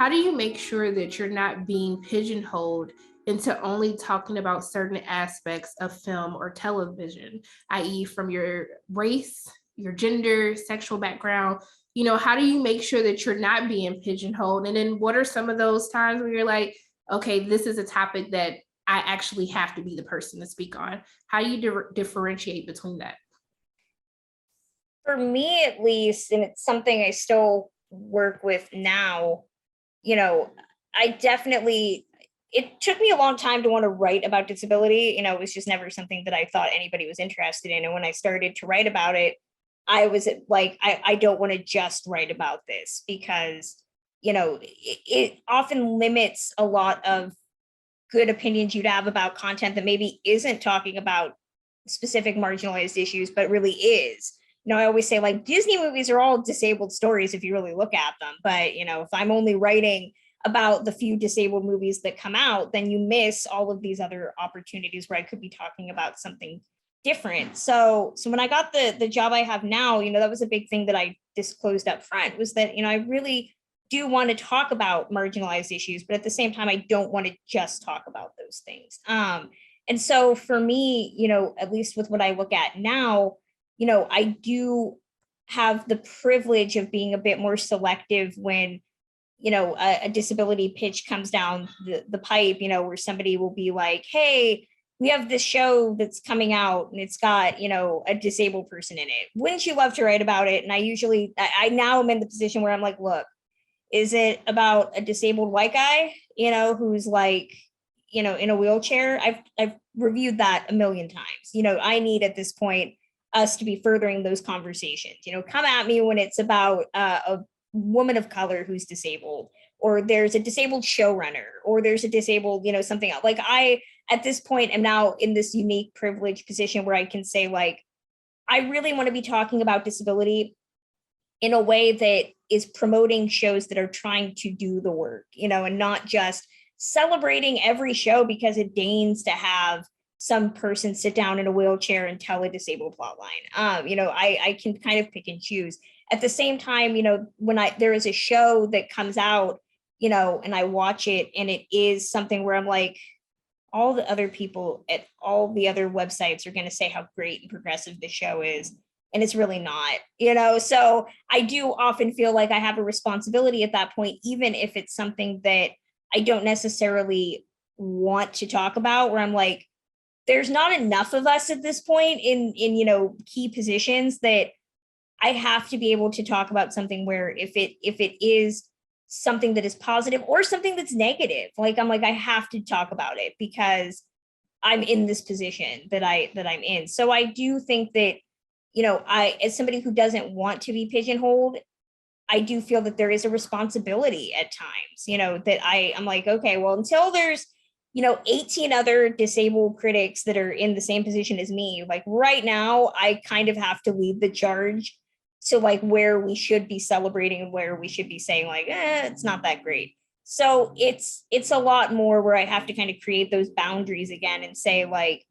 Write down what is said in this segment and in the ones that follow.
how do you make sure that you're not being pigeonholed into only talking about certain aspects of film or television, i.e., from your race, your gender, sexual background? How do you make sure that you're not being pigeonholed? And then what are some of those times where you're like, okay, this is a topic that I actually have to be the person to speak on? How do you differentiate between that? For me, at least, and it's something I still work with now, you know, I definitely, it took me a long time to want to write about disability. It was just never something that I thought anybody was interested in. And when I started to write about it, I was like, I don't want to just write about this because, it often limits a lot of good opinions you'd have about content that maybe isn't talking about specific marginalized issues, but really is. I always say like Disney movies are all disabled stories if you really look at them. But, if I'm only writing about the few disabled movies that come out, then you miss all of these other opportunities where I could be talking about something different. So when I got the job I have now, that was a big thing that I disclosed up front was that, I really do want to talk about marginalized issues, but at the same time, I don't want to just talk about those things. And so for me, at least with what I look at now, I do have the privilege of being a bit more selective when, a disability pitch comes down the pipe, where somebody will be like, hey, we have this show that's coming out and it's got, a disabled person in it. Wouldn't you love to write about it? And I now am in the position where I'm like, look, is it about a disabled white guy, who's like, in a wheelchair? I've reviewed that a million times. I need at this point us to be furthering those conversations. Come at me when it's about a woman of color who's disabled, or there's a disabled showrunner, or there's a disabled, something else. Like I, at this point, am now in this unique privileged position where I can say, like, I really want to be talking about disability in a way that is promoting shows that are trying to do the work, and not just celebrating every show because it deigns to have some person sit down in a wheelchair and tell a disabled plot line. I can kind of pick and choose. At the same time, when there is a show that comes out, and I watch it and it is something where I'm like, all the other people at all the other websites are going to say how great and progressive the show is. And it's really not, so I do often feel like I have a responsibility at that point, even if it's something that I don't necessarily want to talk about, where I'm like, there's not enough of us at this point in key positions that I have to be able to talk about something where if it is something that is positive or something that's negative, like I'm like, I have to talk about it because I'm in this position that I'm in. So I do think that, I, as somebody who doesn't want to be pigeonholed, I do feel that there is a responsibility at times, that I'm like, okay, well, until there's, 18 other disabled critics that are in the same position as me, like right now, I kind of have to lead the charge to like where we should be celebrating and where we should be saying like, it's not that great. So it's a lot more where I have to kind of create those boundaries again and say like,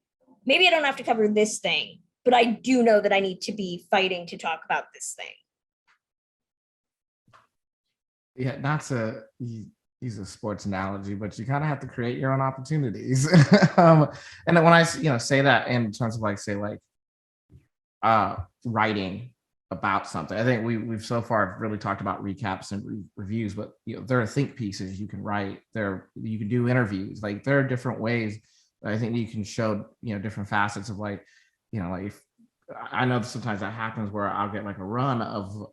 maybe I don't have to cover this thing, but I do know that I need to be fighting to talk about this thing. Yeah, not to use a sports analogy, but you kind of have to create your own opportunities. And then when I say that in terms of like say like writing about something, I think we've so far really talked about recaps and reviews, but there are think pieces you can write. You can do interviews. Like there are different ways that I think you can show different facets of like like if, I know sometimes that happens where I'll get like a run of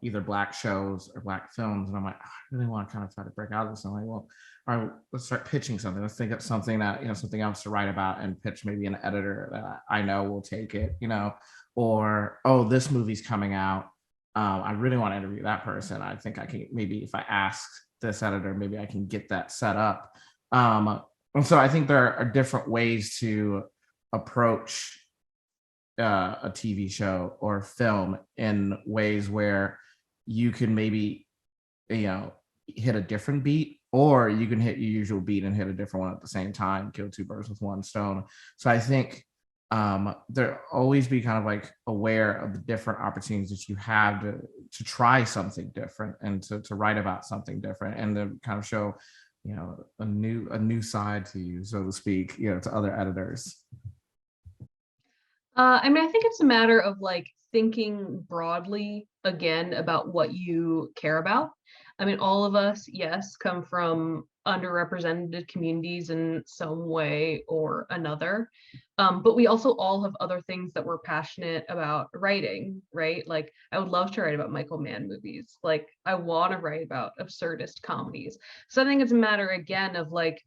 either Black shows or Black films, and I'm like, oh, I really want to kind of try to break out of this. And I'm like, well, all right, let's start pitching something. Let's think of something that something else to write about and pitch maybe an editor that I know will take it, or oh, this movie's coming out. I really want to interview that person. I think I can maybe if I ask this editor, maybe I can get that set up. And so I think there are different ways to approach a TV show or film in ways where you can maybe hit a different beat, or you can hit your usual beat and hit a different one at the same time, kill two birds with one stone. So I think there always be kind of like aware of the different opportunities that you have to try something different and to write about something different and to kind of show, you know, a new side to you, so to speak, you know, to other editors. I mean, I think it's a matter of like thinking broadly again about what you care about. I mean, all of us, yes, come from underrepresented communities in some way or another. But we also all have other things that we're passionate about writing, right? Like, I would love to write about Michael Mann movies. Like, I want to write about absurdist comedies. So I think it's a matter again of like,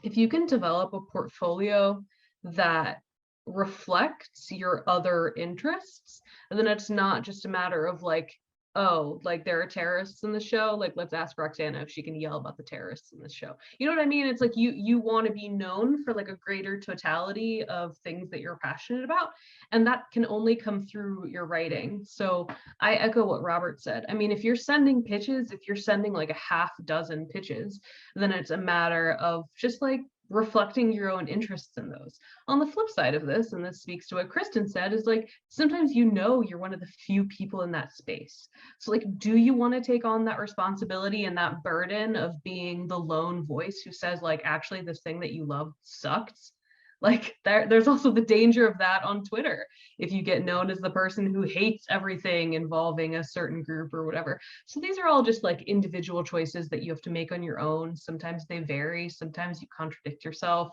if you can develop a portfolio that reflects your other interests, and then it's not just a matter of like, oh, like there are terrorists in the show, like let's ask Roxana if she can yell about the terrorists in this show. You know what I mean? It's like you want to be known for like a greater totality of things that you're passionate about, and that can only come through your writing. So I echo what Robert said. I mean, if you're sending pitches, if you're sending like a half dozen pitches, then it's a matter of just like reflecting your own interests in those. On the flip side of this, and this speaks to what Kristen said, is like sometimes you know you're one of the few people in that space. So like, do you want to take on that responsibility and that burden of being the lone voice who says like, actually this thing that you love sucks? Like there's also the danger of that on Twitter. If you get known as the person who hates everything involving a certain group or whatever. So these are all just like individual choices that you have to make on your own. Sometimes they vary, sometimes you contradict yourself.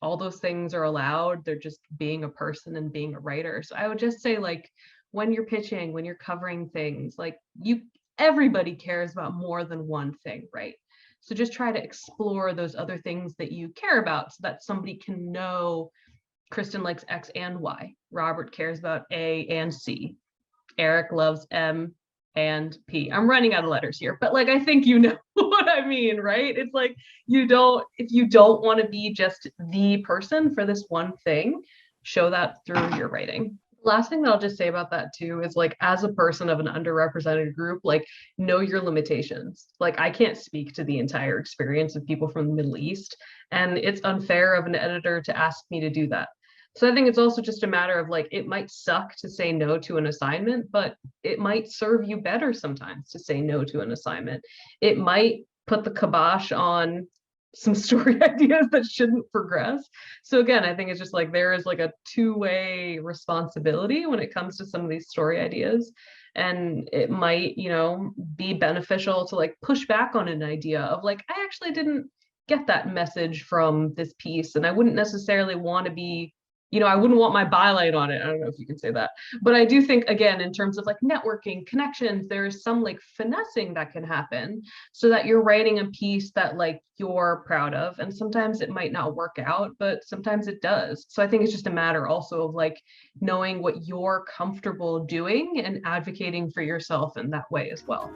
All those things are allowed. They're just being a person and being a writer. So I would just say like, when you're pitching, when you're covering things, like everybody cares about more than one thing, right? So just try to explore those other things that you care about so that somebody can know Kristen likes X and Y. Robert cares about A and C. Eric loves M and P. I'm running out of letters here, but like, I think you know what I mean, right? It's like, if you don't want to be just the person for this one thing, show that through your writing. Last thing that I'll just say about that too is like, as a person of an underrepresented group, like know your limitations. Like I can't speak to the entire experience of people from the Middle East, and it's unfair of an editor to ask me to do that. So I think it's also just a matter of like, it might suck to say no to an assignment, but it might serve you better sometimes to say no to an assignment. It might put the kibosh on some story ideas that shouldn't progress. So again, I think it's just like there is like a two-way responsibility when it comes to some of these story ideas. And it might, you know, be beneficial to like push back on an idea of like, I actually didn't get that message from this piece, and I wouldn't necessarily want to be, you know, I wouldn't want my byline on it. I don't know if you can say that, but I do think, again, in terms of like networking, connections, there's some like finessing that can happen so that you're writing a piece that like you're proud of. And sometimes it might not work out, but sometimes it does. So I think it's just a matter also of like knowing what you're comfortable doing and advocating for yourself in that way as well.